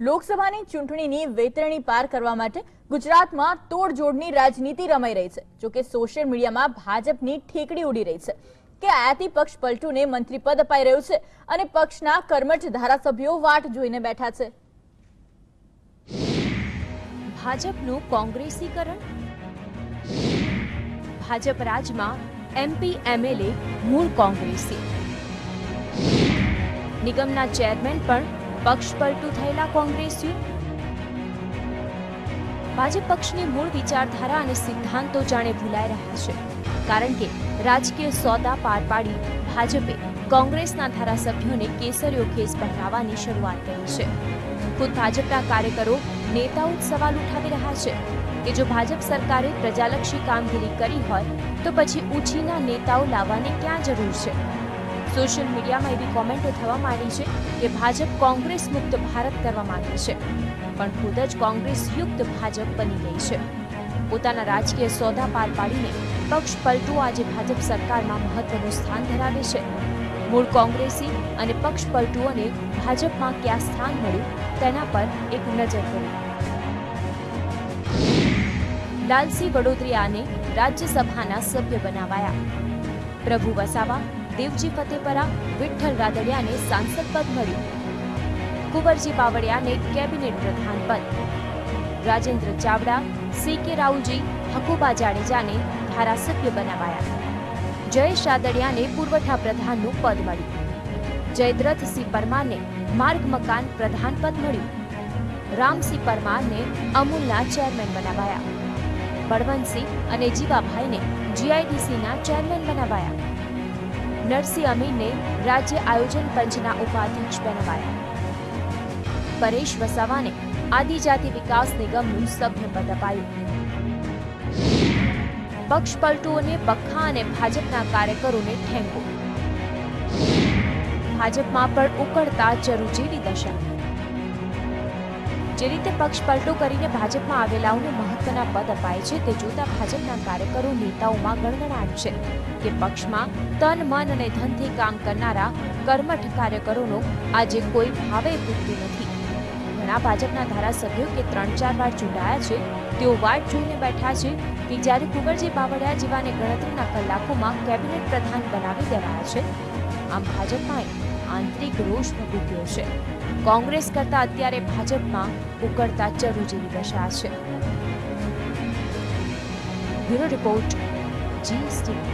લોકસભાની ચૂંટણીની વેતરણી પાર કરવા માટે ગુજરાતમાં તોડજોડની રાજનીતિ રમાઈ રહી છે। જો કે સોશિયલ મીડિયામાં ભાજપની ઠેકડી ઉડી રહી છે કે આયાતી પક્ષ પલટુને મંત્રી પદ અપાઈ રહ્યું છે અને પક્ષના કર્મઠ ધારાસભ્યો વાટ જોઈને બેઠા છે। ભાજપનું કોંગ્રેસીકરણ। ભાજપ રાજમાં એમપી એમએલએ મૂળ કોંગ્રેસી, નિગમના ચેરમેન પણ પક્ષ પલટુ થયેલા કોંગ્રેસીઓ। ભાજપ પક્ષની મૂળ વિચારધારા અને સિદ્ધાંતો જાણે ભૂલાઈ રહ્યા છે, કારણ કે રાજકીય સોદા પાર પાડી ભાજપે કોંગ્રેસના ધારાસભ્યોને કેસરીયો ખેસ પહેરાવવાની શરૂઆત કરી છે। ખુદ ભાજપના કાર્યકરો, નેતાઓ સવાલ ઉઠાવી રહ્યા છે કે જો ભાજપ સરકારે પ્રજાલક્ષી કામગીરી કરી હોય તો પછી ઉછીના નેતાઓ લાવવાની ક્યાં જરૂર છે। સોશિયલ મીડિયામાં એવી કોમેન્ટો થવા માંડી છે કે ભાજપ કોંગ્રેસ મુક્ત ભારત કરવા માંગે છે, પણ ખુદ જ કોંગ્રેસ યુક્ત ભાજપ બની ગઈ છે। પોતાના રાજકીય સોદા પાર પાડીને પક્ષ પલટુઓ આજે ભાજપ સરકારમાં મહત્વનું સ્થાન ધરાવે છે। મૂળ કોંગ્રેસી અને પક્ષ પલટુઓને ભાજપમાં ક્યાં સ્થાન મળ્યું તેના પર એક નજર કરીએ। લાલસિંહ વડોદરિયાને રાજ્યસભાના સભ્ય બનાવાયા। પ્રભુ વસાવા, દેવજી ફતેપરા, વિઠ્ઠલ રાદડિયાને સાંસદ પદ મળ્યું। કુંવરજી બાવળિયાને કેબિનેટ પ્રધાન પદ, રાજેન્દ્ર ચાવડા, સી.કે. રાઉલજી, હકુબા જાડેજાને ધારાસભ્ય બનાવાયા। જયેશ રાદડિયાને પુરવઠા પ્રધાનનું પદ મળ્યું। જયદ્રથસિંહ પરમારને માર્ગ મકાન પ્રધાન પદ મળ્યું। રામસિંહ પરમારને અમૂલના ચેરમેન બનાવાયા। બળવંતસિંહ અને જીવાભાઈને જીઆઈડીસીના ચેરમેન બનાવાયા। નરસિંહ અમીનને રાજ્ય આયોજન પંચના ઉપાધ્યક્ષ બનાવાયા। પરેશ વસાવાને આદિજાતિ વિકાસ નિગમનું સભ્યપદ અપાયું। પક્ષ પલટુઓને બખ્ખા અને ભાજપના કાર્યકરોને ઠેંગો। ભાજપમાં પણ ઉકળતા ચરુ જેવી દશા। જે રીતે પક્ષ પલટો કરીને ભાજપમાં આવેલાઓને મહત્વના પદ અપાય છે તે જોતા ભાજપના કાર્યકરો, નેતાઓમાં ગણગણાટ છે કે પક્ષમાં તન, મન અને ધનથી કામ કરનારા કર્મઠ કાર્યકરોનો આજે કોઈ ભાવે પૂરતું નથી। ઘણા ભાજપના ધારાસભ્યો કે 3-4 વાર ચૂંટાયા છે તેઓ વાટ જોઈને બેઠા છે કે જ્યારે કુંવરજી બાવળિયા જેવાને ગણતરીના કલાકોમાં કેબિનેટ પ્રધાન બનાવી દેવાયા છે। આમ ભાજપમાં આંતરિક રોષ ભભૂક્યો છે। કોંગ્રેસ કરતા અત્યારે ભાજપમાં ઉકળતા ચરુ જેવી દશા છે। Bureau report, GSTV।